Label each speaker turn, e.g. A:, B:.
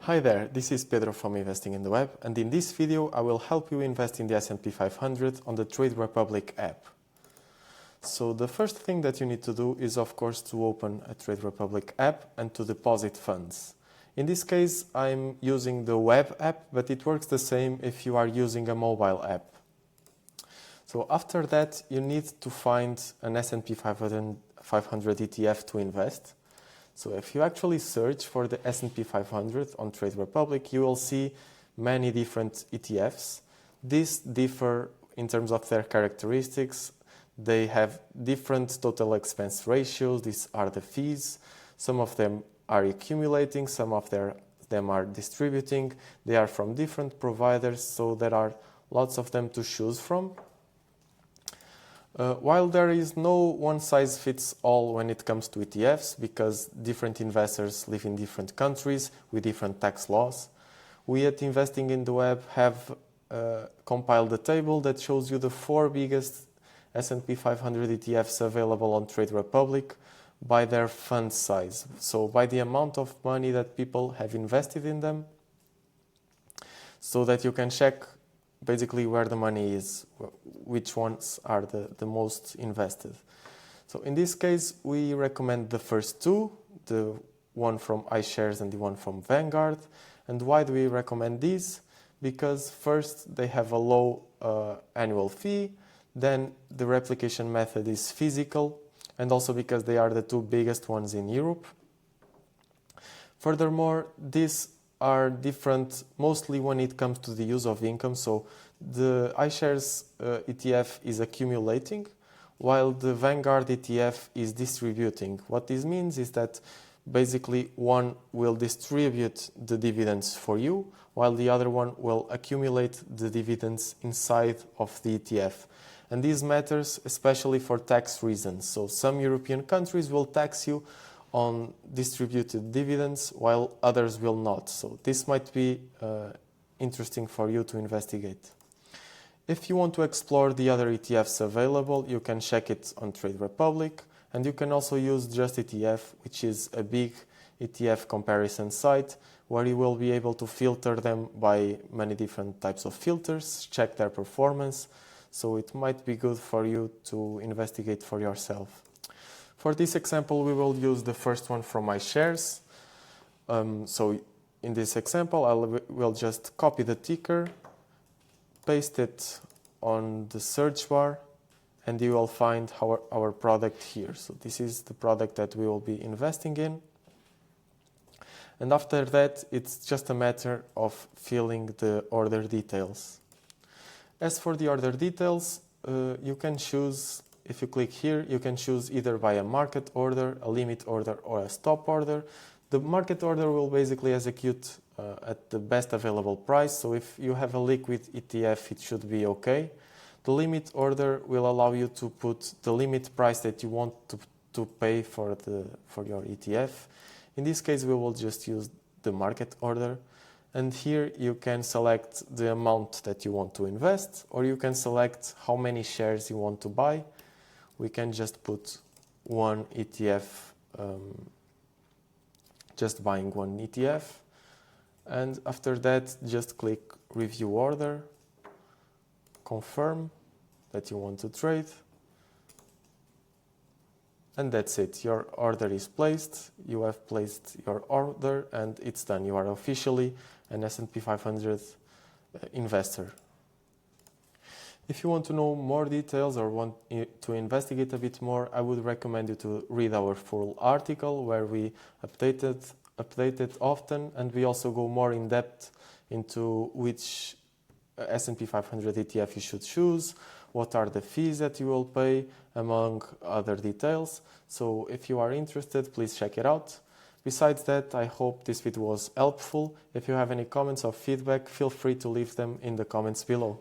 A: Hi there, this is Pedro from Investing in the Web, and in this video I will help you invest in the S&P 500 on the Trade Republic app. So the first thing that you need to do is of course to open a Trade Republic app and to deposit funds. In this case I'm using the web app, but it works the same if you are using a mobile app. So after that you need to find an S&P 500 ETF to invest. So if you actually search for the S&P 500 on Trade Republic, you will see many different ETFs. These differ in terms of their characteristics. They have different total expense ratios. These are the fees. Some of them are accumulating, some of them are distributing. They are from different providers, so there are lots of them to choose from. While there is no one-size-fits-all when it comes to ETFs, because different investors live in different countries with different tax laws, we at Investing in the Web have compiled a table that shows you the 4 biggest S&P 500 ETFs available on Trade Republic by their fund size, so by the amount of money that people have invested in them, so that you can check basically where the money is, which ones are the most invested. So in this case, we recommend the first two, the one from iShares and the one from Vanguard. And why do we recommend these? Because first, they have a low annual fee, then the replication method is physical, and also because they are the 2 biggest ones in Europe. Furthermore, these are different mostly when it comes to the use of income. So the iShares ETF is accumulating, while the Vanguard ETF is distributing. What this means is that basically one will distribute the dividends for you, while the other one will accumulate the dividends inside of the ETF. And this matters especially for tax reasons. So some European countries will tax you on distributed dividends, while others will not. So this might be interesting for you to investigate. If you want to explore the other ETFs available, you can check it on Trade Republic, and you can also use Just ETF, which is a big ETF comparison site where you will be able to filter them by many different types of filters, check their performance. So it might be good for you to investigate for yourself. For this example, we will use the first one from iShares. So in this example, I will just copy the ticker, paste it on the search bar, and you will find our product here. So this is the product that we will be investing in. And after that, it's just a matter of filling the order details. As for the order details, you can choose. If you click here, you can choose either by a market order, a limit order, or a stop order. The market order will basically execute at the best available price. So if you have a liquid ETF, it should be okay. The limit order will allow you to put the limit price that you want to pay for your ETF. In this case, we will just use the market order. And here you can select the amount that you want to invest, or you can select how many shares you want to buy. We can just put one ETF, just buying one ETF. And after that, just click Review Order, confirm that you want to trade. And that's it. Your order is placed. You have placed your order and it's done. You are officially an S&P 500 investor. If you want to know more details or want to investigate a bit more, I would recommend you to read our full article where we update it often, and we also go more in depth into which S&P 500 ETF you should choose, what are the fees that you will pay, among other details. So if you are interested, please check it out. Besides that, I hope this video was helpful. If you have any comments or feedback, feel free to leave them in the comments below.